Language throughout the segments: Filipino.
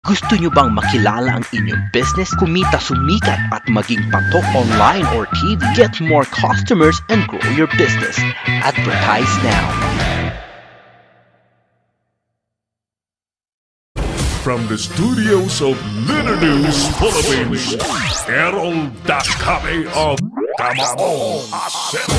Gusto nyo bang makilala ang inyong business, kumita, sumikat at maging patok online or TV? Get more customers and grow your business. Advertise now. From the studios of Litter News Philippines, Errol Dascabe of Kamaong Asset.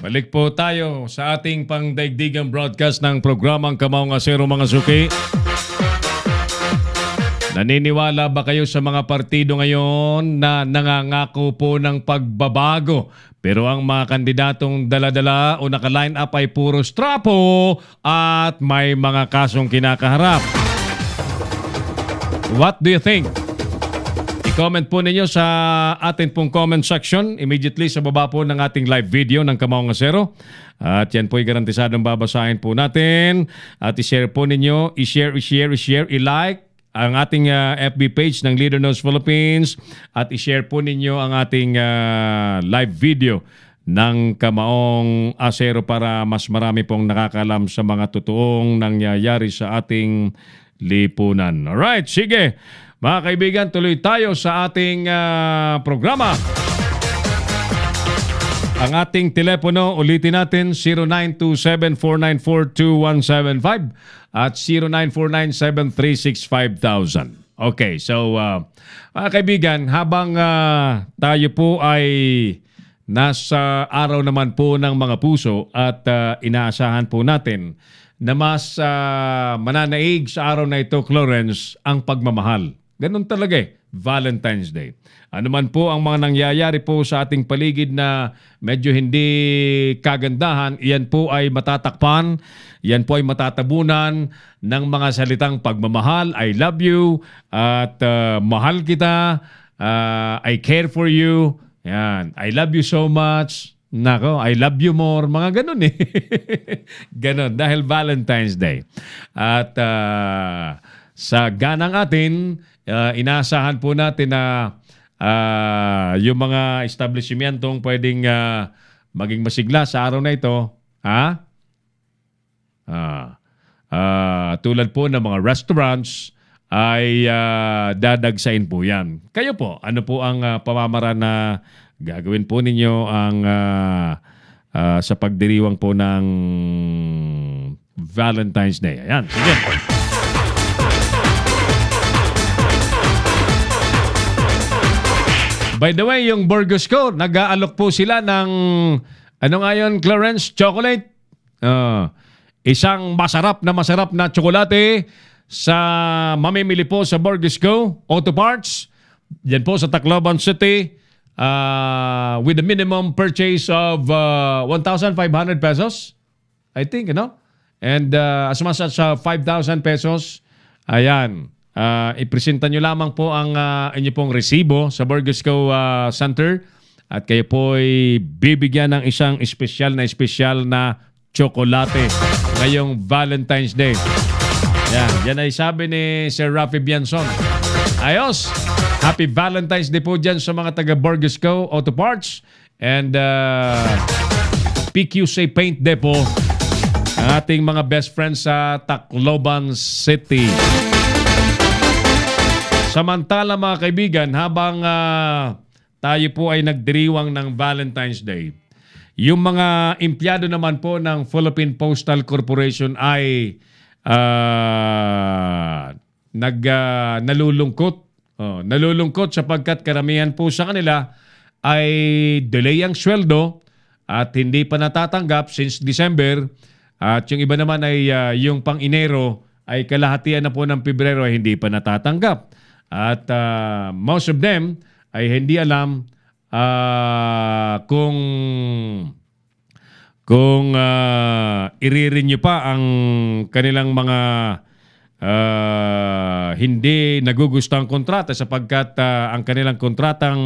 Balik po tayo sa ating pangdaigdigang broadcast ng programang Kamaong Asero mga suki. Naniniwala ba kayo sa mga partido ngayon na nangangako po ng pagbabago? Pero ang mga kandidatong dala-dala o naka-line up ay puro strapo at may mga kasong kinakaharap. What do you think? I-comment po ninyo sa atin pong comment section immediately sa baba po ng ating live video ng Kamaong Asero. At yan po ay garantisadong babasahin po natin. At i-share po ninyo, i-share, i-like ang ating FB page ng Leader Knows Philippines. At i-share po ninyo ang ating live video ng Kamaong Asero para mas marami pong nakakalam sa mga totoong nangyayari sa ating lipunan. Alright, sige. Mga kaibigan, tuloy tayo sa ating programa. Ang ating telepono, ulitin natin, 0927-494-2175 at 0949-736-5000. Okay, so mga kaibigan, habang tayo po ay nasa araw naman po ng mga puso at inaasahan po natin na mas mananaig sa araw na ito, Clarence, ang pagmamahal. Ganun talaga Valentine's Day. Ano man po ang mga nangyayari po sa ating paligid na medyo hindi kagandahan, iyan po ay matatakpan, iyan po ay matatabunan ng mga salitang pagmamahal, I love you, at mahal kita, I care for you, yan, I love you so much, nako, I love you more, mga ganun Ganun, dahil Valentine's Day. At sa ganang atin, inaasahan po natin na yung mga establishmentong pwedeng maging masigla sa araw na ito, tulad po ng mga restaurants, ay dadagsain po yan. Kayo po, ano po ang pamamaraan na gagawin po ninyo ang sa pagdiriwang po ng Valentine's Day? Ayan, sige. By the way, yung burgers ko, nag-aalok po sila ng, ano nga yun, Clarence? Chocolate? Isang masarap na tsokolate sa mamimili po sa Burgers Co. Auto Parts. Yan po sa Tacloban City. With a minimum purchase of 1,500 pesos. I think, And as much as 5,000 pesos. Ayan. Ipresenta nyo lamang po ang inyo pong resibo sa Burgers Co. Center at kayo po ay bibigyan ng isang espesyal na tsokolate ngayong Valentine's Day. Yan ay sabi ni Sir Rafi Bianson. Ayos! Happy Valentine's Day po dyan sa mga taga Burgers Co. Auto Parts and PQC Paint Depot, ang ating mga best friends sa Tacloban City. Samantala mga kaibigan, habang tayo po ay nagdiriwang ng Valentine's Day, yung mga empleyado naman po ng Philippine Postal Corporation ay nalulungkot. Nalulungkot sapagkat karamihan po sa kanila ay delay ang sweldo at hindi pa natatanggap since December. At yung iba naman ay yung pang Enero ay kalahatian na po ng Pebrero ay hindi pa natatanggap. At most of them ay hindi alam kung i-renew pa ang kanilang mga hindi nagugustuhang kontrata sapagkat ang kanilang kontratang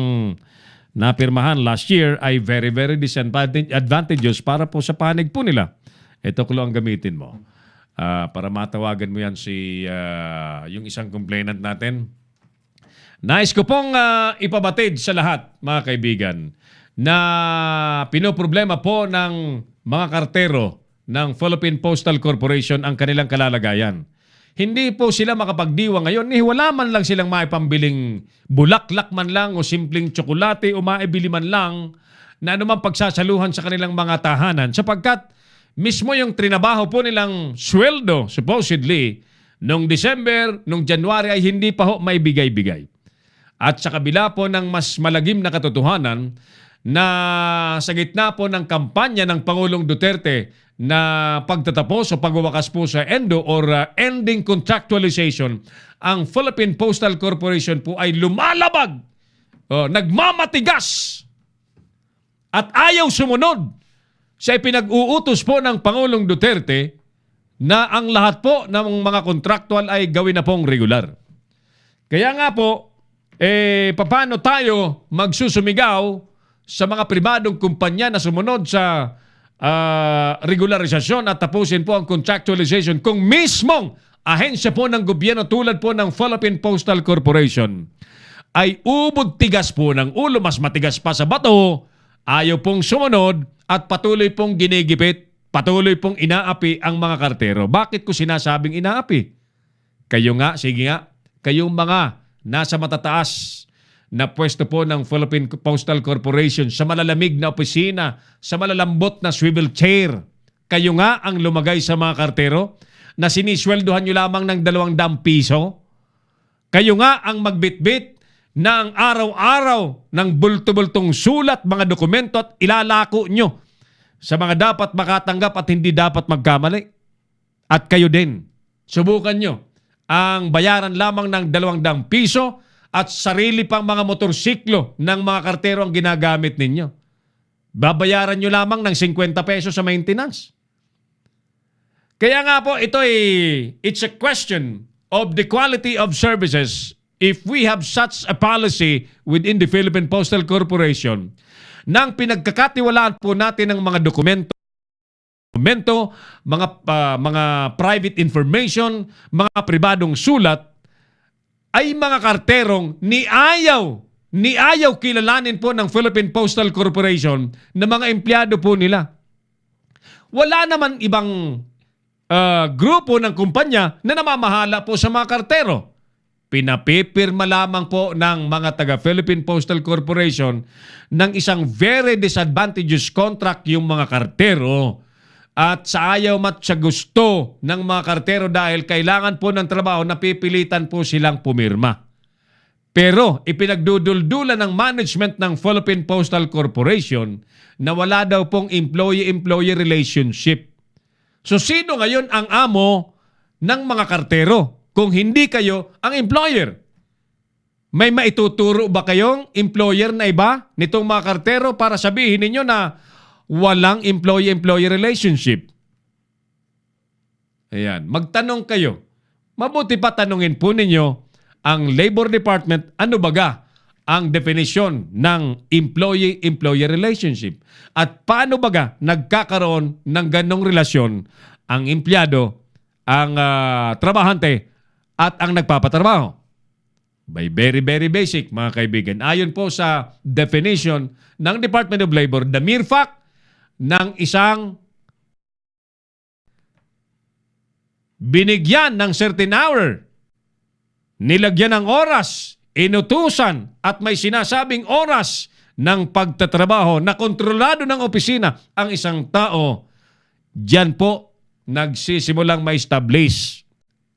napirmahan last year ay very, very disadvantageous para po sa panig po nila. Ito ko lang ang gamitin mo. para matawagan mo yan yung isang complainant natin. Nais ko pong ipabatid sa lahat, mga kaibigan, na pinoproblema po ng mga kartero ng Philippine Postal Corporation ang kanilang kalalagayan. Hindi po sila makapagdiwa ngayon. Wala man lang silang maipambiling bulaklak man lang o simpleng tsokolate o maibili man lang na anumang pagsasaluhan sa kanilang mga tahanan sapagkat mismo yung trinabaho po nilang sweldo, supposedly, nung December, nung January ay hindi pa ho maibigay-bigay. At sa kabila po ng mas malagim na katotohanan na sa gitna po ng kampanya ng Pangulong Duterte na pagtatapos o pagwawakas po sa ENDO or ending contractualization, ang Philippine Postal Corporation po ay lumalabag, nagmamatigas at ayaw sumunod sa ipinag-uutos po ng Pangulong Duterte na ang lahat po ng mga kontraktual ay gawin na pong regular. Kaya nga po, paano tayo magsusumigaw sa mga pribadong kumpanya na sumunod sa regularisasyon at tapusin po ang contractualization kung mismong ahensya po ng gobyerno tulad po ng Philippine Postal Corporation ay ubod tigas po ng ulo, mas matigas pa sa bato, ayaw pong sumunod at patuloy pong ginigipit, patuloy pong inaapi ang mga kartero. Bakit ko sinasabing inaapi? Kayo nga, sige nga, kayong mga nasa matataas na pwesto po ng Philippine Postal Corporation sa malalamig na opisina, sa malalambot na swivel chair. Kayo nga ang lumagay sa mga kartero na sinisweldohan nyo lamang ng 200 piso. Kayo nga ang magbitbit ng araw-araw ng bulto-bultong sulat, mga dokumento at ilalako nyo sa mga dapat makatanggap at hindi dapat magkamali. At kayo din, subukan nyo ang bayaran lamang ng 200 piso at sarili pang mga motorsiklo ng mga kartero ang ginagamit ninyo. Babayaran nyo lamang ng 50 pesos sa maintenance. Kaya nga po, it's a question of the quality of services if we have such a policy within the Philippine Postal Corporation nang pinagkakatiwalaan po natin ng mga dokumento, mga private information, mga pribadong sulat, ay mga karterong ni ayaw kilalanin po ng Philippine Postal Corporation na mga empleyado po nila. Wala naman ibang grupo ng kumpanya na namamahala po sa mga kartero. Pinapipirma lamang po ng mga taga-Philippine Postal Corporation ng isang very disadvantageous contract yung mga kartero. At sa ayaw mat sa gusto ng mga kartero dahil kailangan po ng trabaho, napipilitan po silang pumirma. Pero ipinagduduldulan ng management ng Philippine Postal Corporation na wala daw pong employee-employee relationship. So sino ngayon ang amo ng mga kartero kung hindi kayo ang employer? May maituturo ba kayong employer na iba nitong mga kartero para sabihin ninyo na walang employee-employee relationship? Ayan, magtanong kayo. Mabuti pa tanungin po ninyo ang Labor Department, ano baga ang definisyon ng employee-employee relationship? At paano baga nagkakaroon ng ganong relasyon ang empleyado, ang trabahante at ang nagpapatrabaho? By very, very basic, mga kaibigan. Ayon po sa definition ng Department of Labor, the mere fact ng isang binigyan ng certain hour, nilagyan ng oras, inutusan at may sinasabing oras ng pagtatrabaho na kontrolado ng opisina ang isang tao, diyan po nagsisimulang ma-establish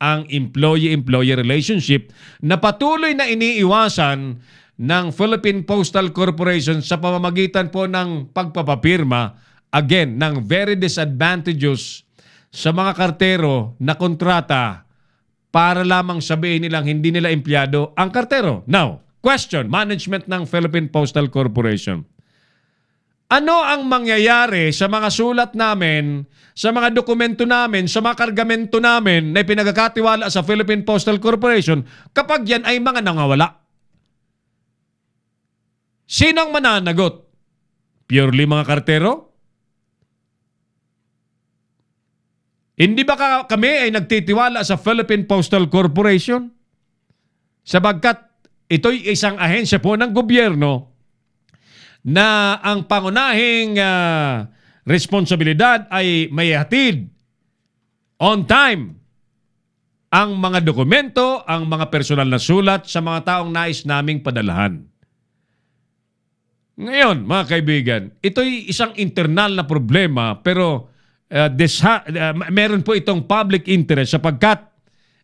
ang employee-employee relationship na patuloy na iniiwasan ng Philippine Postal Corporation sa pamamagitan po ng pagpapapirma, again, ng very disadvantageous sa mga kartero na kontrata para lamang sabihin nilang hindi nila empleyado ang kartero. Now, question, management ng Philippine Postal Corporation. Ano ang mangyayari sa mga sulat namin, sa mga dokumento namin, sa mga kargamento namin na pinagkakatiwala sa Philippine Postal Corporation kapag yan ay mga nangawala? Sinong mananagot? Purely mga kartero? Hindi ba kami ay nagtitiwala sa Philippine Postal Corporation? Sabagkat ito'y isang ahensya po ng gobyerno na ang pangunahing responsibilidad ay may hatid on time ang mga dokumento, ang mga personal na sulat sa mga taong nais naming padalahan. Ngayon, mga kaibigan, ito'y isang internal na problema pero meron po itong public interest sapagkat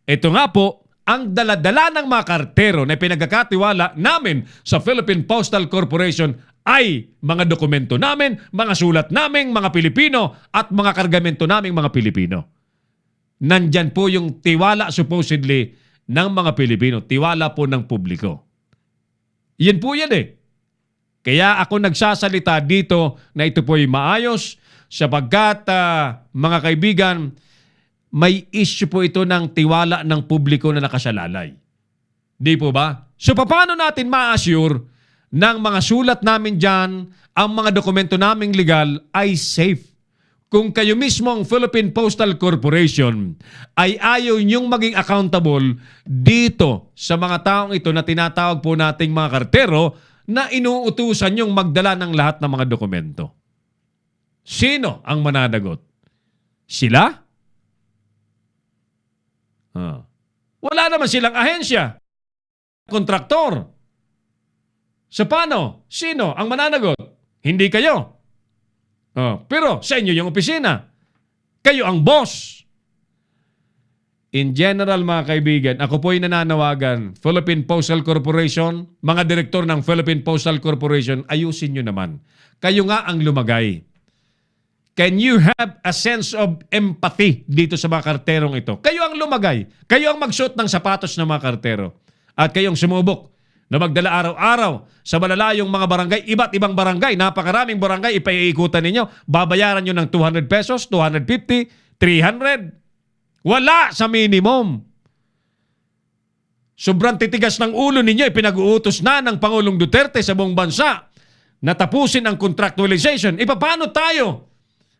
ito nga po, ang daladala ng mga kartero na pinagkakatiwala namin sa Philippine Postal Corporation ay mga dokumento namin, mga sulat namin, mga Pilipino at mga kargamento namin mga Pilipino. Nandyan po yung tiwala supposedly ng mga Pilipino, tiwala po ng publiko. Yan po yan eh. Kaya ako nagsasalita dito na ito po ay maayos sapagkat mga kaibigan, may issue po ito ng tiwala ng publiko na nakasalalay. Di po ba? So paano natin ma-assure ng mga sulat namin dyan, ang mga dokumento naming legal ay safe? Kung kayo mismo ang Philippine Postal Corporation ay ayaw niyong maging accountable dito sa mga taong ito na tinatawag po nating mga kartero na inuutusan niyong magdala ng lahat ng mga dokumento. Sino ang mananagot? Sila? Wala naman silang ahensya. Kontraktor. So paano? Sino ang mananagot? Hindi kayo. Pero sa inyo yung opisina. Kayo ang boss. In general, mga kaibigan, ako po'y nananawagan, Philippine Postal Corporation, mga direktor ng Philippine Postal Corporation, ayusin nyo naman. Kayo nga ang lumagay. Can you have a sense of empathy dito sa mga karterong ito? Kayo ang lumagay. Kayo ang magsuot ng sapatos ng mga kartero. At kayong sumubok na magdala araw-araw sa malalayong mga barangay, iba't ibang barangay, napakaraming barangay, ipaiikutan ninyo, babayaran nyo ng 200 pesos, 250, 300. Wala sa minimum. Sobrang titigas ng ulo ninyo, ipinag-uutos na ng Pangulong Duterte sa buong bansa na tapusin ang contractualization. Paano tayo?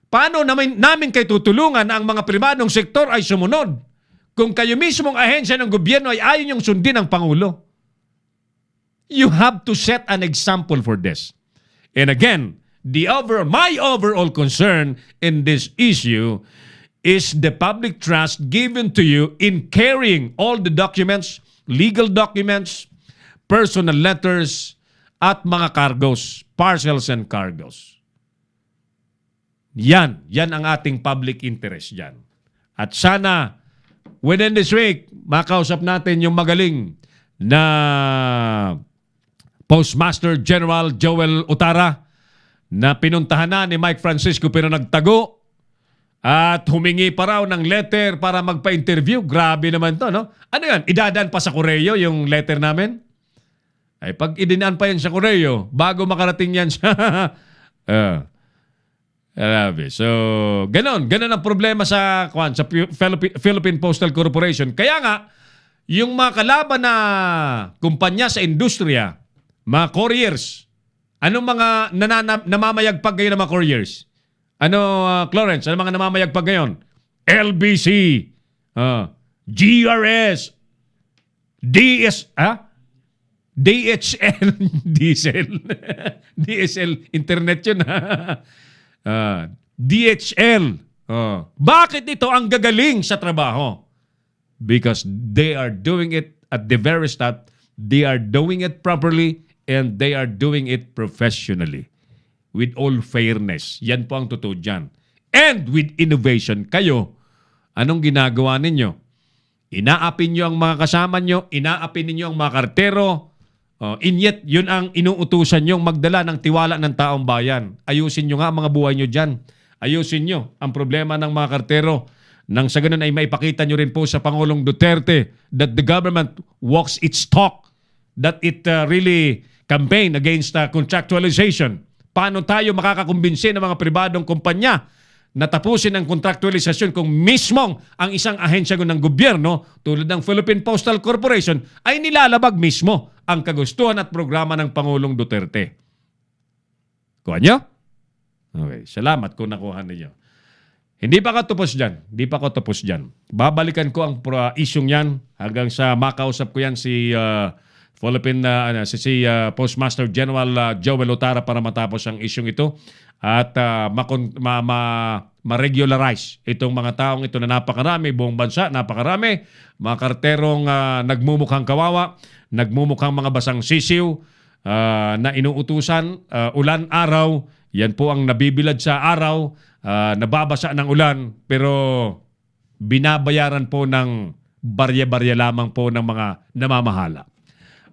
Paano namin kayo tutulungan na ang mga pribadong sektor ay sumunod kung kayo mismong ahensya ng gobyerno ay ayaw niyong sundin ang Pangulo? You have to set an example for this. And again, my overall concern in this issue is the public trust given to you in carrying all the documents, legal documents, personal letters, at mga cargos, parcels and cargos. Yan ang ating public interest dyan. At sana, within this week, makausap natin yung magaling na Postmaster General Joel Utara na pinuntahan na ni Mike Francisco pero nagtago at humingi pa raw ng letter para magpa-interview. Grabe naman to, no? Ano yan? Idadaan pa sa Koreo yung letter namin? Ay, pag idinaan pa yan sa Koreo, bago makarating yan sa... So, ganon ang problema sa Philippine Postal Corporation. Kaya nga, yung mga kalaban na kumpanya sa industriya, mga couriers, anong mga namamayagpag ngayon ng mga couriers? Clarence, anong mga namamayagpag ngayon? LBC, GRS, DHL, diesel, DSL, internet yun DHL. Bakit ito ang gagaling sa trabaho? Because they are doing it at the very start. They are doing it properly and they are doing it professionally. With all fairness. Yan po ang totoo dyan. And with innovation. Kayo, anong ginagawa ninyo? Inaapin nyo ang mga kasama nyo, inaapin ninyo ang mga kartero, yet, yun ang inuutusan nyong magdala ng tiwala ng taong bayan. Ayusin nyo nga ang mga buhay nyo dyan. Ayusin nyo ang problema ng mga kartero. Nang sa ganun ay maipakita nyo rin po sa Pangulong Duterte that the government walks its talk, that it really campaign against contractualization. Paano tayo makakakumbinsi ng mga pribadong kumpanya na tapusin ang contractualization kung mismong ang isang ahensya ng gobyerno tulad ng Philippine Postal Corporation ay nilalabag mismo ang kagustuhan at programa ng Pangulong Duterte. Kuha nyo? Okay, salamat kung nakuha ninyo. Hindi pa ako tapos dyan. Babalikan ko ang isyong yan hanggang sa makausap ko yan si Philippine Postmaster General Joel Otara para matapos ang isyong ito at ma-regularize itong mga taong ito na napakarami, buong bansa, napakarami, mga karterong nagmumukhang kawawa, nagmumukhang mga basang sisiw na inuutusan, ulan, araw, yan po ang nabibilad sa araw, nababasa ng ulan, pero binabayaran po ng barya-barya lamang po ng mga namamahala.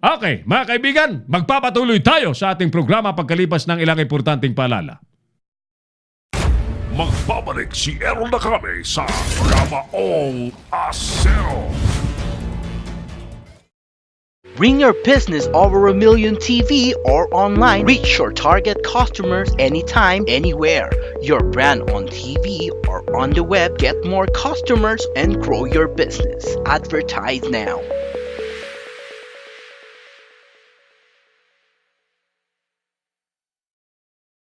Okay, mga kaibigan, magpapatuloy tayo sa ating programa pagkalipas ng ilang importanteng paalala. Magbabalik si Errol Nakame sa Kamaong Asero. Bring your business over 1 million TV or online. Reach your target customers anytime, anywhere. Your brand on TV or on the web. Get more customers and grow your business. Advertise now.